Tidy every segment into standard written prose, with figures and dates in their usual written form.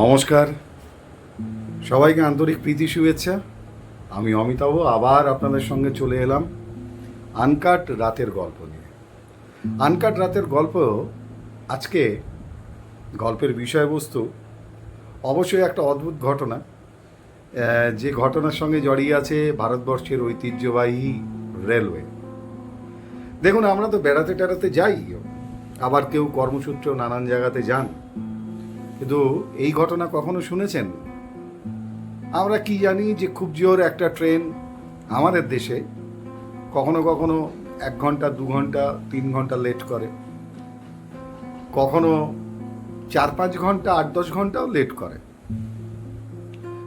নমস্কার, সবাইকে আন্তরিক প্রীতি শুভেচ্ছা। আমি অমিতাভ আবার আপনাদের সঙ্গে চলে এলাম আনকাট রাতের গল্প নিয়ে। আনকাট রাতের গল্প আজকে গল্পের বিষয়বস্তু অবশ্যই একটা অদ্ভুত ঘটনা, যে ঘটনার সঙ্গে জড়িয়ে আছে ভারতবর্ষের ঐতিহ্যবাহী রেলওয়ে। দেখুন, আমরা তো বেড়াতে টেড়াতে যাই, আবার কেউ কর্মসূত্রেও নানান জায়গাতে যান, কিন্তু এই ঘটনা কখনো শুনেছেন? আমরা কি জানি যে খুব জোর একটা ট্রেন আমাদের দেশে কখনো কখনো 1 ঘন্টা 2 ঘন্টা 3 ঘন্টা লেট করে, কখনো 4-5 ঘন্টা 8-10 ঘন্টাও লেট করে,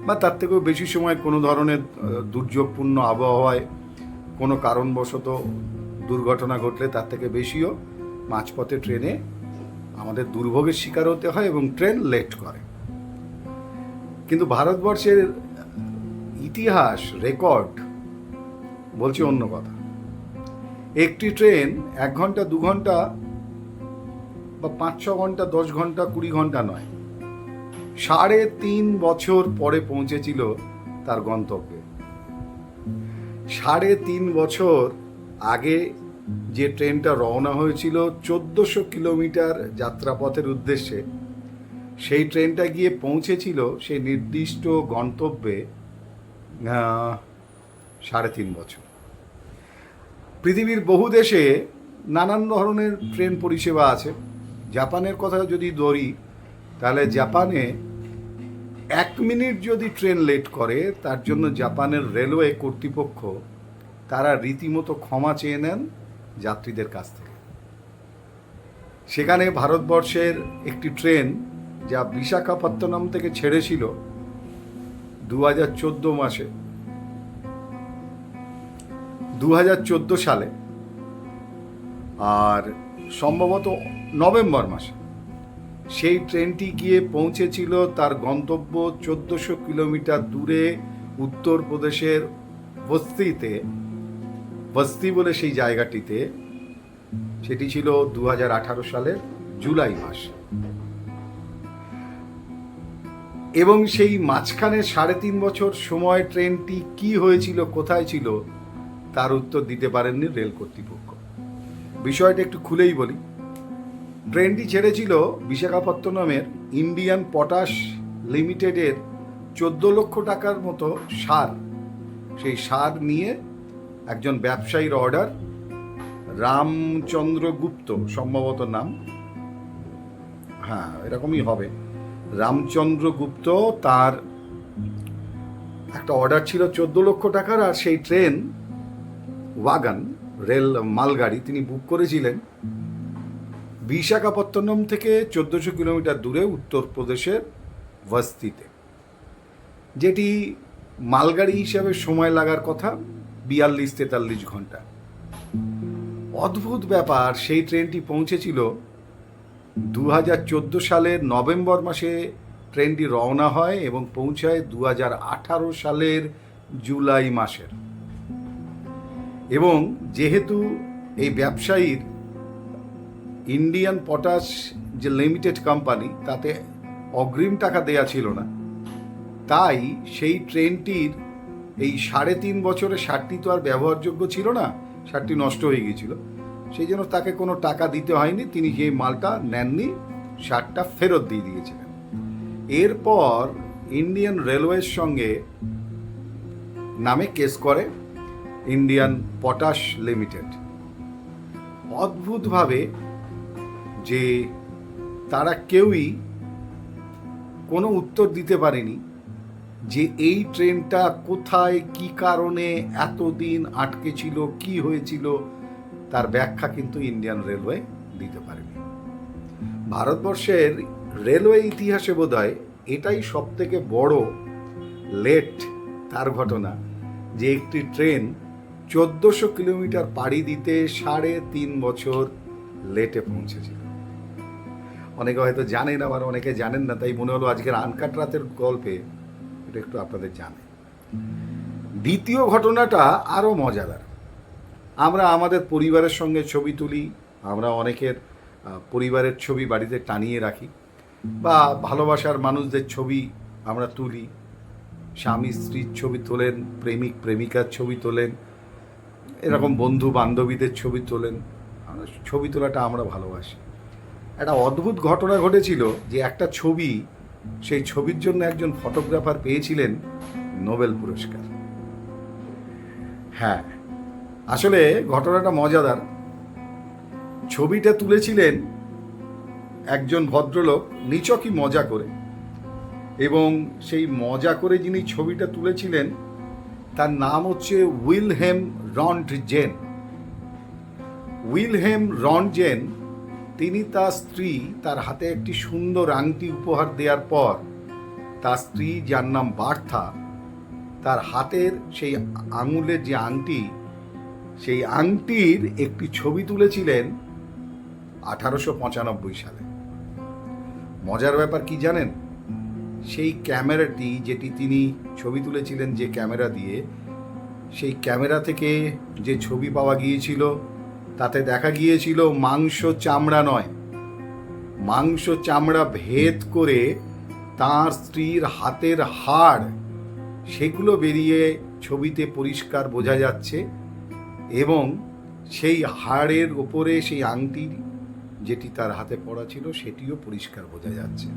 বা তার থেকেও বেশি সময় কোনো ধরনের দুর্যোগপূর্ণ আবহাওয়ায় কোনো কারণবশত দুর্ঘটনা ঘটলে তার থেকে বেশিও মাঝপথে ট্রেনে আমাদের দুর্ভোগের শিকার হতে হয় এবং ট্রেন লেট করে। কিন্তু ভারতবর্ষের ইতিহাস রেকর্ড বলছে অন্য কথা। একটি ট্রেন 1 ঘন্টা 2 ঘন্টা বা 5-6 ঘন্টা 10 ঘন্টা 20 ঘন্টা নয়, 3.5 বছর পরে পৌঁছেছিল তার গন্তব্যে। 3.5 বছর আগে যে ট্রেনটা রওনা হয়েছিল 1400 কিলোমিটার যাত্রাপথের উদ্দেশ্যে, সেই ট্রেনটা গিয়ে পৌঁছেছিল সেই নির্দিষ্ট গন্তব্যে 3.5 বছর। পৃথিবীর বহু দেশে নানান ধরনের ট্রেন পরিষেবা আছে। জাপানের কথা যদি ধরি, তাহলে জাপানে 1 মিনিট যদি ট্রেন লেট করে তার জন্য জাপানের রেলওয়ে কর্তৃপক্ষ তারা রীতিমতো ক্ষমা চেয়ে নেন যাত্রীদের কাছ থেকে। সেখানে ভারতবর্ষের একটি ট্রেন যা বিশাখাপত্তনম থেকে ছেড়েছিল 2014 সালে, আর সম্ভবত নভেম্বর মাসে সেই ট্রেনটি গিয়ে পৌঁছেছিল তার গন্তব্য 1400 কিলোমিটার দূরে উত্তরপ্রদেশের বস্তি বলে সেই জায়গাটিতে। সেটি ছিল 2018 সালের জুলাই মাস। এবং সেই মাঝখানে 3.5 বছর সময় ট্রেনটি কি হয়েছিল, কোথায় ছিল, তার উত্তর দিতে পারেননি রেল কর্তৃপক্ষ। বিষয়টা একটু খুলেই বলি। ট্রেনটি ছেড়েছিল বিশাখাপত্তনমের ইন্ডিয়ান পটাশ লিমিটেডের 14 লক্ষ টাকার মতো সার। সেই সার নিয়ে একজন ব্যবসায়ীর অর্ডার, রামচন্দ্র গুপ্ত সম্ভবত নাম, হ্যাঁ এরকমই হবে, রামচন্দ্র গুপ্ত, তার একটা অর্ডার ছিল 14 লক্ষ টাকার। আর সেই ট্রেন ওয়াগন রেল মালগাড়ি তিনি বুক করেছিলেন বিশাখাপত্তনম থেকে 1400 কিলোমিটার দূরে উত্তরপ্রদেশের বস্তিতে, যেটি মালগাড়ি হিসাবে সময় লাগার কথা 42-43 ঘন্টা। অদ্ভুত ব্যাপার, সেই ট্রেনটি পৌঁছেছিল 2014 সালের নভেম্বর মাসে। ট্রেনটি রওনা হয় এবং পৌঁছায় 2018 সালের জুলাই মাসের। এবং যেহেতু এই ব্যবসায়ীর ইন্ডিয়ান পটাশ যে লিমিটেড কোম্পানি, তাতে অগ্রিম টাকা দেয়া ছিল না, তাই সেই ট্রেনটির এই 3.5 বছরে সারটি তো আর ব্যবহারযোগ্য ছিল না, সারটি নষ্ট হয়ে গিয়েছিল। সেই জন্য তাকে কোনো টাকা দিতে হয়নি, তিনি যে মালটা নেননি, সারটা ফেরত দিয়ে দিয়েছিলেন। এরপর ইন্ডিয়ান রেলওয়ের সঙ্গে নামে কেস করে ইন্ডিয়ান পটাশ লিমিটেড। অদ্ভুতভাবে যে তারা কেউই কোনো উত্তর দিতে পারেনি যে এই ট্রেনটা কোথায়, কি কারণে এতদিন আটকে ছিল, কি হয়েছিল, তার ব্যাখ্যা কিন্তু ইন্ডিয়ান রেলওয়ে দিতে পারেনি। ভারতবর্ষের রেলওয়ে ইতিহাসে বোধহয় এটাই সবথেকে বড় লেট তার ঘটনা, যে একটি ট্রেন 1400 কিলোমিটার পাড়ি দিতে 3.5 বছর লেটে পৌঁছেছিল। অনেকে হয়তো জানেন, আবার অনেকে জানেন না, তাই মনে হলো আজকের আনকাট রাতের গল্পে এটা একটু আপনাদের জানে। দ্বিতীয় ঘটনাটা আরও মজাদার। আমরা আমাদের পরিবারের সঙ্গে ছবি তুলি, আমরা অনেকের পরিবারের ছবি বাড়িতে টানিয়ে রাখি। বা ভালোবাসার মানুষদের ছবি আমরা তুলি, স্বামী স্ত্রীর ছবি তোলেন, প্রেমিক প্রেমিকার ছবি তোলেন, এরকম বন্ধু বান্ধবীদের ছবি তোলেন। ছবি তোলাটা আমরা ভালোবাসি। একটা অদ্ভুত ঘটনা ঘটেছিল যে একটা ছবি, সেই ছবির জন্য একজন ফটোগ্রাফার পেয়েছিলেন নোবেল পুরস্কার। হ্যাঁ, আসলে ঘটনাটা মজাদার। ছবিটা তুলেছিলেন একজন ভদ্রলোক নিছকই মজা করে, এবং সেই মজা করে যিনি ছবিটা তুলেছিলেন তার নাম হচ্ছে উইলহেম রন্টজেন। উইলহেম রন্টজেন, তিনি তার স্ত্রী, তার হাতে একটি সুন্দর আংটি উপহার দেওয়ার পর তার স্ত্রী, যার নাম বার্থা, তার হাতের সেই আঙুলের যে আংটি, সেই আংটির একটি ছবি তুলেছিলেন 1895 সালে। মজার ব্যাপার কি জানেন? সেই ক্যামেরাটি, যেটি তিনি ছবি তুলেছিলেন যে ক্যামেরা দিয়ে, সেই ক্যামেরা থেকে যে ছবি পাওয়া গিয়েছিল তাতে দেখা গিয়েছিল মাংস চামড়া নয়, মাংস চামড়া ভেদ করে তাঁর স্ত্রীর হাতের হাড়, সেগুলো বেরিয়ে ছবিতে পরিষ্কার বোঝা যাচ্ছে, এবং সেই হাড়ের ওপরে সেই আংটি যেটি তার হাতে পড়া ছিল সেটিও পরিষ্কার বোঝা যাচ্ছে।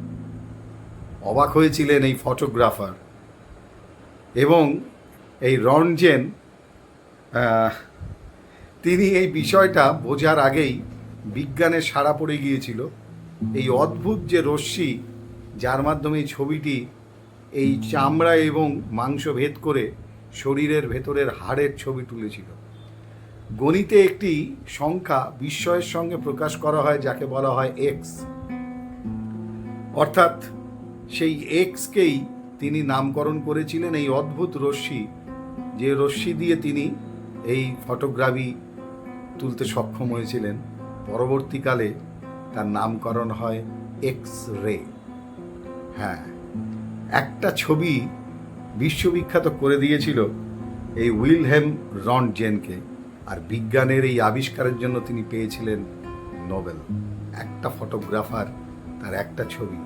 অবাক হয়েছিলেন এই ফটোগ্রাফার। এবং এই রন্টজেন, তিনি এই বিষয়টা বোঝার আগেই বিজ্ঞানের সাড়া পড়ে গিয়েছিল। এই অদ্ভুত যে রশ্মি, যার মাধ্যমে এই ছবিটি এই চামড়া এবং মাংস ভেদ করে শরীরের ভেতরের হাড়ের ছবি তুলেছিল। গণিতে একটি সংখ্যা বিস্ময়ের সঙ্গে প্রকাশ করা হয় যাকে বলা হয় এক্স, অর্থাৎ সেই এক্সকেই তিনি নামকরণ করেছিলেন এই অদ্ভুত রশ্মি, যে রশ্মি দিয়ে তিনি এই ফটোগ্রাফি তুলতে সক্ষম হয়েছিলেন। পরবর্তীকালে তার নামকরণ হয় এক্স রে। হ্যাঁ, একটা ছবি বিশ্ববিখ্যাত করে দিয়েছিল এই উইলহেম রন্টজেনকে, আর বিজ্ঞানের এই আবিষ্কারের জন্য তিনি পেয়েছিলেন নোবেল। একটা ফটোগ্রাফার, তার একটা ছবি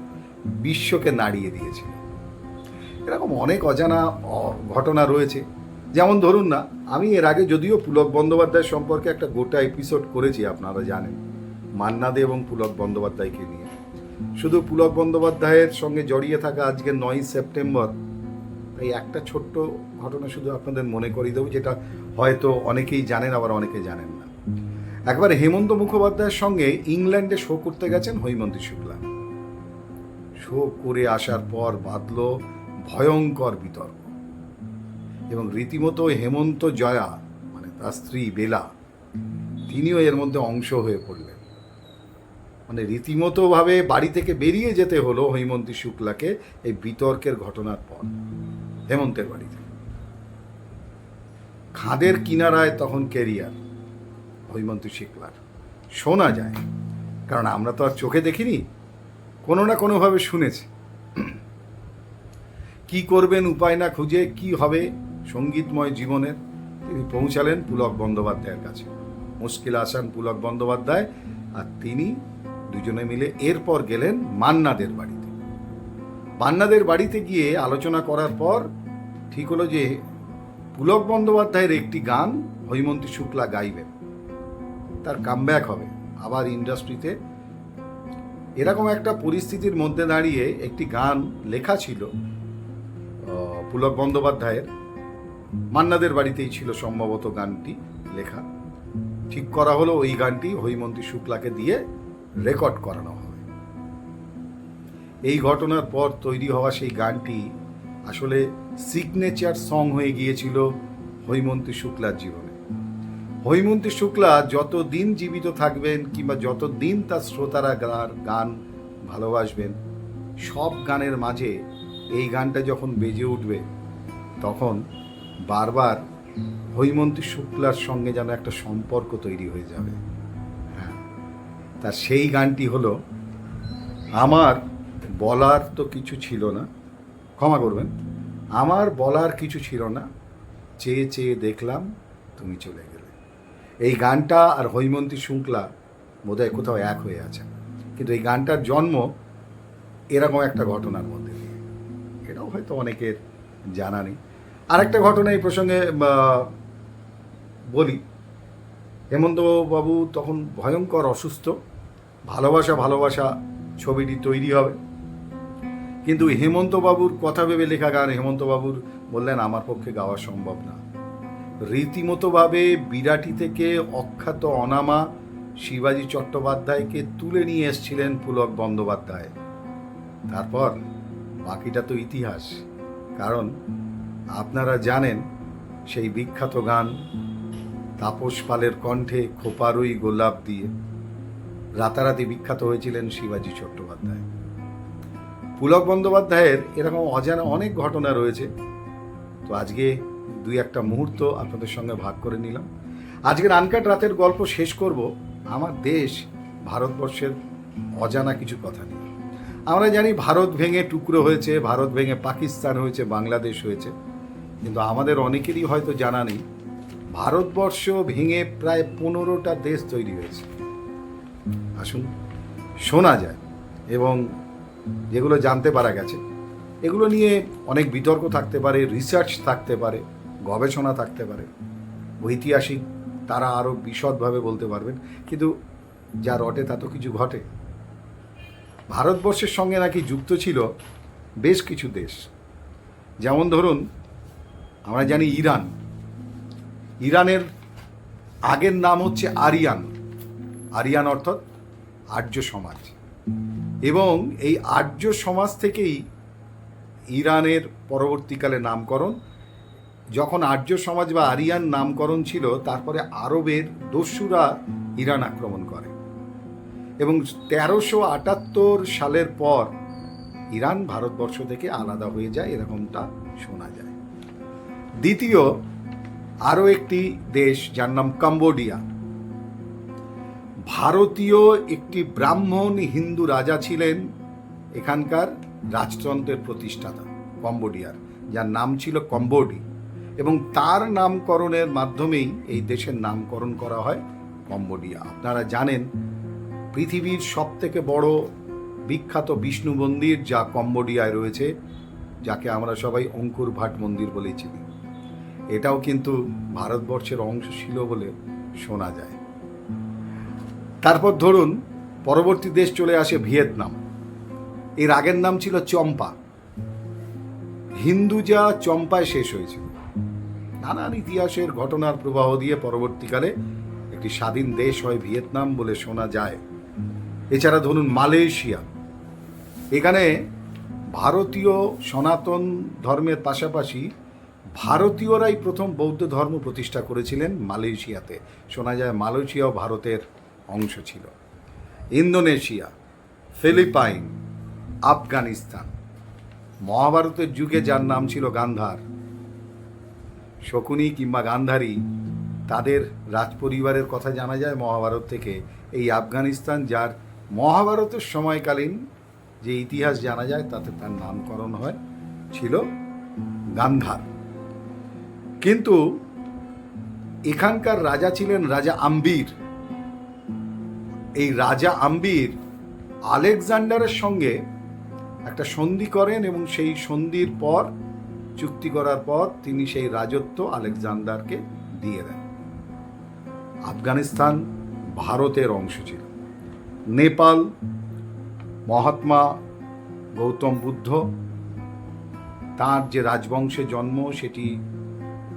বিশ্বকে নাড়িয়ে দিয়েছিল। এরকম অনেক অজানা ঘটনা রয়েছে। যেমন ধরুন না, আমি এর আগে যদিও পুলক বন্দ্যোপাধ্যায় সম্পর্কে একটা গোটা এপিসোড করেছি, আপনারা জানেন, মান্না দে এবং পুলক বন্দ্যোপাধ্যায়কে নিয়ে। শুধু পুলক বন্দ্যোপাধ্যায়ের সঙ্গে জড়িয়ে থাকা আজকে 9ই সেপ্টেম্বর, তাই একটা ছোট্ট ঘটনা শুধু আপনাদের মনে করিয়ে দেবো, যেটা হয়তো অনেকেই জানেন, আবার অনেকে জানেন না। একবার হেমন্ত মুখোপাধ্যায়ের সঙ্গে ইংল্যান্ডে শো করতে গেছেন হৈমন্তী শুক্লা। শো করে আসার পর বাঁধল ভয়ঙ্কর বিতর্ক, এবং রীতিমতো হেমন্ত জয়া, মানে তার স্ত্রী বেলা, তিনিও এর মধ্যে অংশ হয়ে পড়লেন। মানে রীতিমতোভাবে বাড়ি থেকে বেরিয়ে যেতে হলো হৈমন্তী শুক্লাকে এই বিতর্কের ঘটনার পর হেমন্তের বাড়িতে। খাদের কিনারায় তখন কেরিয়ার হৈমন্তী শুক্লার, শোনা যায়, কারণ আমরা তো আর চোখে দেখিনি, কোনো না কোনোভাবে শুনেছি। কি করবেন উপায় না খুঁজে, কি হবে সঙ্গীতময় জীবনের, তিনি পৌঁছালেন পুলক বন্দ্যোপাধ্যায়ের কাছে। মুশকিল আসান পুলক বন্দ্যোপাধ্যায় আর তিনি দুজনে মিলে এরপর গেলেন মান্নাদের বাড়িতে। মান্নাদের বাড়িতে গিয়ে আলোচনা করার পর ঠিক হলো যে পুলক বন্দ্যোপাধ্যায়ের একটি গান হৈমন্তী শুক্লা গাইবেন, তার কামব্যাক হবে আবার ইন্ডাস্ট্রিতে। এরকম একটা পরিস্থিতির মধ্যে দাঁড়িয়ে একটি গান লেখা ছিল পুলক বন্দ্যোপাধ্যায়ের, মান্নাদের বাড়িতেই ছিল সম্ভবত গানটি লেখা। ঠিক করা হলো ওই গানটি হৈমন্তী শুক্লাকে দিয়ে রেকর্ড করানো হবে। এই ঘটনার পর তৈরি হওয়া সেই গানটি আসলে সিগনেচার সং হয়ে গিয়েছিল হৈমন্তী শুক্লার জীবনে। হৈমন্তী শুক্লা যতদিন জীবিত থাকবেন, কিংবা যতদিন তার শ্রোতারা গান ভালোবাসবেন, সব গানের মাঝে এই গানটা যখন বেজে উঠবে, তখন বারবার হৈমন্তী শুক্লার সঙ্গে যেন একটা সম্পর্ক তৈরি হয়ে যাবে। হ্যাঁ, তার সেই গানটি হলো আমার বলার তো কিছু ছিল না, ক্ষমা করবেন, আমার বলার কিছু ছিল না, চেয়ে চেয়ে দেখলাম তুমি চলে গেলে। এই গানটা আর হৈমন্তী শুক্লা বোধহয় কোথাও এক হয়ে আছে, কিন্তু এই গানটার জন্ম এরকম একটা ঘটনার মধ্যে দিয়ে। এটাও হয়তো অনেকের জানা নেই। আরেকটা ঘটনা এই প্রসঙ্গে বলি। হেমন্তবাবু তখন ভয়ঙ্কর অসুস্থ। ভালোবাসা ভালোবাসা ছবিটি তৈরি হবে, কিন্তু হেমন্তবাবুর কথা ভেবে লেখা গান হেমন্তবাবুর বললেন আমার পক্ষে গাওয়া সম্ভব না। রীতিমতোভাবে বিরাটি থেকে অখ্যাত অনামা শিবাজি চট্টোপাধ্যায়কে তুলে নিয়ে এসেছিলেন পুলক বন্দ্যোপাধ্যায়। তারপর বাকিটা তো ইতিহাস। কারণ আপনারা জানেন সেই বিখ্যাত গান তাপস পালের কণ্ঠে খোপারই গোলাপ দিয়ে রাতারাতি বিখ্যাত হয়েছিলেন শিবাজি চট্টোপাধ্যায়। পুলক বন্দ্যোপাধ্যায়ের এরকম অজানা অনেক ঘটনা রয়েছে। তো আজকে দুই একটা মুহূর্ত আপনাদের সঙ্গে ভাগ করে নিলাম। আজকের আনকাট রাতের গল্প শেষ করব আমার দেশ ভারতবর্ষের অজানা কিছু কথা নিয়ে। আমরা জানি ভারত ভেঙে টুকরো হয়েছে, ভারত ভেঙে পাকিস্তান হয়েছে, বাংলাদেশ হয়েছে, কিন্তু আমাদের অনেকেরই হয়তো জানা নেই ভারতবর্ষ ভেঙে প্রায় 15টা দেশ তৈরি হয়েছে। আসুন শোনা যায় এবং যেগুলো জানতে পারা গেছে এগুলো নিয়ে অনেক বিতর্ক থাকতে পারে, রিসার্চ থাকতে পারে, গবেষণা থাকতে পারে, ঐতিহাসিক তারা আরও বিশদভাবে বলতে পারবেন, কিন্তু যা রটে তা তো কিছু ঘটে। ভারতবর্ষের সঙ্গে নাকি যুক্ত ছিল বেশ কিছু দেশ, যেমন ধরুন আমরা জানি ইরান। ইরানের আগের নাম হচ্ছে আরিয়ান। আরিয়ান অর্থাৎ আর্য সমাজ, এবং এই আর্য সমাজ থেকেই ইরানের পরবর্তীকালে নামকরণ। যখন আর্য সমাজ বা আরিয়ান নামকরণ ছিল, তারপরে আরবের দস্যুরা ইরান আক্রমণ করে এবং 1378 সালের পর ইরান ভারতবর্ষ থেকে আলাদা হয়ে যায়, এরকমটা শোনা যায়। দ্বিতীয় আরও একটি দেশ যার নাম কম্বোডিয়া। ভারতীয় একটি ব্রাহ্মণ হিন্দু রাজা ছিলেন এখানকার রাজতন্ত্রের প্রতিষ্ঠাতা কম্বোডিয়ার, যার নাম ছিল কম্বোডি, এবং তার নামকরণের মাধ্যমেই এই দেশের নামকরণ করা হয় কম্বোডিয়া। আপনারা জানেন পৃথিবীর সবথেকে বড় বিখ্যাত বিষ্ণু মন্দির যা কম্বোডিয়ায় রয়েছে, যাকে আমরা সবাই অঙ্কুর ভাট মন্দির বলে চিনি, এটাও কিন্তু ভারতবর্ষের অংশ ছিল বলে শোনা যায়। তারপর ধরুন পরবর্তী দেশ চলে আসে ভিয়েতনাম। এর আগের নাম ছিল চম্পা। হিন্দুজা চম্পায় শেষ হয়েছিল। নানান ইতিহাসের ঘটনার প্রবাহ দিয়ে পরবর্তীকালে একটি স্বাধীন দেশ হয় ভিয়েতনাম বলে শোনা যায়। এছাড়া ধরুন মালয়েশিয়া। এখানে ভারতীয় সনাতন ধর্মের পাশাপাশি ভারতীয়রাই প্রথম বৌদ্ধ ধর্ম প্রতিষ্ঠা করেছিলেন মালয়েশিয়াতে। শোনা যায় মালয়েশিয়াও ভারতের অংশ ছিল। Indonesia, Philippines, Afghanistan. মহাভারতের যুগে যার নাম ছিল গান্ধার, শকুনি কিংবা গান্ধারী, তাদের রাজপরিবারের কথা জানা যায় মহাভারত থেকে। এই আফগানিস্তান, যার মহাভারতের সময়কালীন যে ইতিহাস জানা যায় তাতে তার নামকরণ হয় ছিল গান্ধার। কিন্তু এখানকার রাজা ছিলেন রাজা আম্বির। এই রাজা আম্বির আলেকজান্ডারের সঙ্গে একটা সন্ধি করেন এবং সেই সন্ধির পর, চুক্তি করার পর তিনি সেই রাজত্ব আলেকজান্ডারকে দিয়ে দেন। আফগানিস্তান ভারতের অংশ ছিল। নেপাল, মহাত্মা গৌতম বুদ্ধ, তাঁর যে রাজবংশে জন্ম সেটি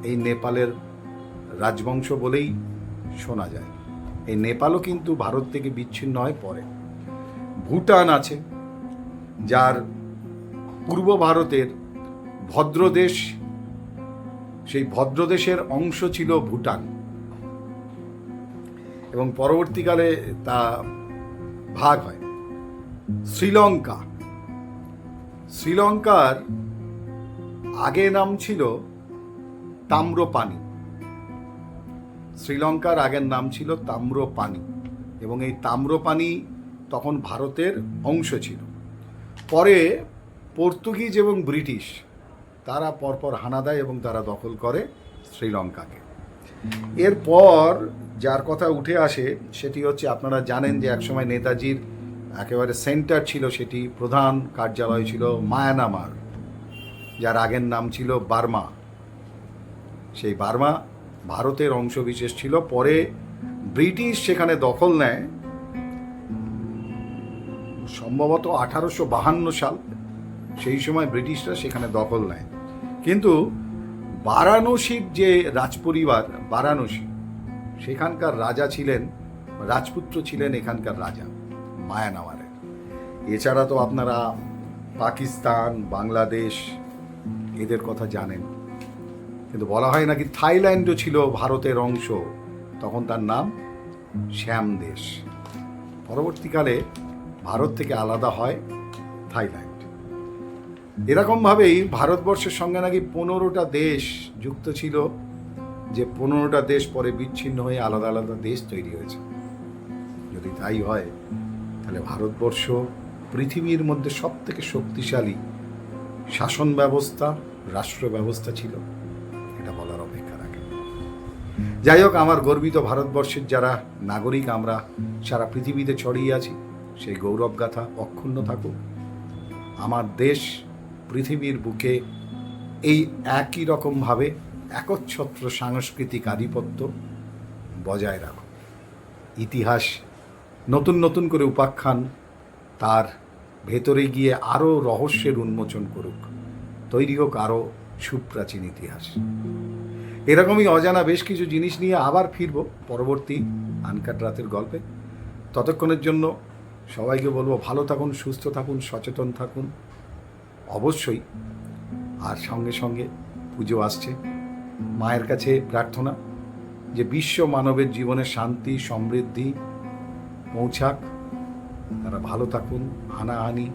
এই নেপালের রাজবংশ বলেই শোনা যায়। এই নেপালও কিন্তু ভারত থেকে বিচ্ছিন্ন হয় পরে। ভুটান আছে, যার পূর্ব ভারতের ভদ্রদেশ, সেই ভদ্রদেশের অংশ ছিল ভুটান, এবং পরবর্তীকালে তা ভাগ হয়। শ্রীলঙ্কা। শ্রীলঙ্কার আগে নাম ছিল তাম্রপানি। শ্রীলঙ্কার আগের নাম ছিল তাম্রপানি, এবং এই তাম্রপানি তখন ভারতের অংশ ছিল। পরে পর্তুগিজ এবং ব্রিটিশ তারা পরপর হানা দেয় এবং তারা দখল করে শ্রীলঙ্কাকে। এরপর যার কথা উঠে আসে সেটি হচ্ছে, আপনারা জানেন যে একসময় নেতাজির একেবারে সেন্টার ছিল সেটি, প্রধান কার্যালয় ছিল মায়ানমার, যার আগের নাম ছিল বার্মা। সেই বার্মা ভারতের অংশবিশেষ ছিল। পরে ব্রিটিশ সেখানে দখল নেয়, সম্ভবত 1852 সাল। সেই সময় ব্রিটিশরা সেখানে দখল নেয়। কিন্তু বারাণসীর যে রাজপরিবার বারাণসী, সেখানকার রাজা ছিলেন, রাজপুত্র ছিলেন এখানকার রাজা মায়ানমারের। এছাড়া তো আপনারা পাকিস্তান, বাংলাদেশ এদের কথা জানেন। কিন্তু বলা হয় নাকি থাইল্যান্ডও ছিল ভারতের অংশ, তখন তার নাম শ্যাম দেশ। পরবর্তীকালে ভারত থেকে আলাদা হয় থাইল্যান্ড। এরকমভাবেই ভারতবর্ষের সঙ্গে নাকি 15টা দেশ যুক্ত ছিল, যে 15টা দেশ পরে বিচ্ছিন্ন হয়ে আলাদা আলাদা দেশ তৈরি হয়েছে। যদি তাই হয় তাহলে ভারতবর্ষ পৃথিবীর মধ্যে সব থেকে শক্তিশালী শাসন ব্যবস্থা, রাষ্ট্র ব্যবস্থা ছিল, এটা বলার অপেক্ষা রাখে। যাই হোক, আমার গর্বিত ভারতবর্ষের যারা নাগরিক আমরা সারা পৃথিবীতে ছড়িয়ে আছি, সেই গৌরবগাথা অক্ষুণ্ণ থাকুক। আমার দেশ পৃথিবীর বুকে এই একই রকমভাবে একচ্ছত্র সাংস্কৃতিক আধিপত্য বজায় রাখুক। ইতিহাস নতুন নতুন করে উপাখ্যান তার ভেতরে গিয়ে আরও রহস্যের উন্মোচন করুক, তৈরি হোক আরও সুপ্রাচীন ইতিহাস। এরকমই অজানা বেশ কিছু জিনিস নিয়ে আবার ফিরব পরবর্তী আনকাট রাতের গল্পে। ততক্ষণের জন্য সবাইকে বলবো, ভালো থাকুন, সুস্থ থাকুন, সচেতন থাকুন অবশ্যই। আর সঙ্গে সঙ্গে পুজো আসছে, মায়ের কাছে প্রার্থনা যে বিশ্ব মানবের জীবনে শান্তি সমৃদ্ধি পৌঁছাক, তারা ভালো থাকুন। হানাহানি,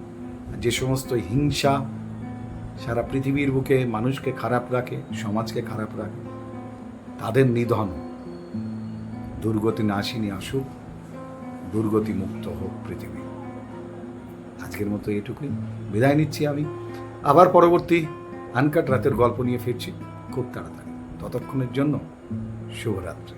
যে সমস্ত হিংসা সারা পৃথিবীর বুকে মানুষকে খারাপ রাখে, সমাজকে খারাপ রাখে, তাদের নিধন, দুর্গতি নাশিনী আসুক, দুর্গতি মুক্ত হোক পৃথিবী। আজকের মতো এটুকুই, বিদায় নিচ্ছি আমি। আবার পরবর্তী আনকাট রাতের গল্প নিয়ে ফিরছি খুব তাড়াতাড়ি। ততক্ষণের জন্য শুভরাত্রি।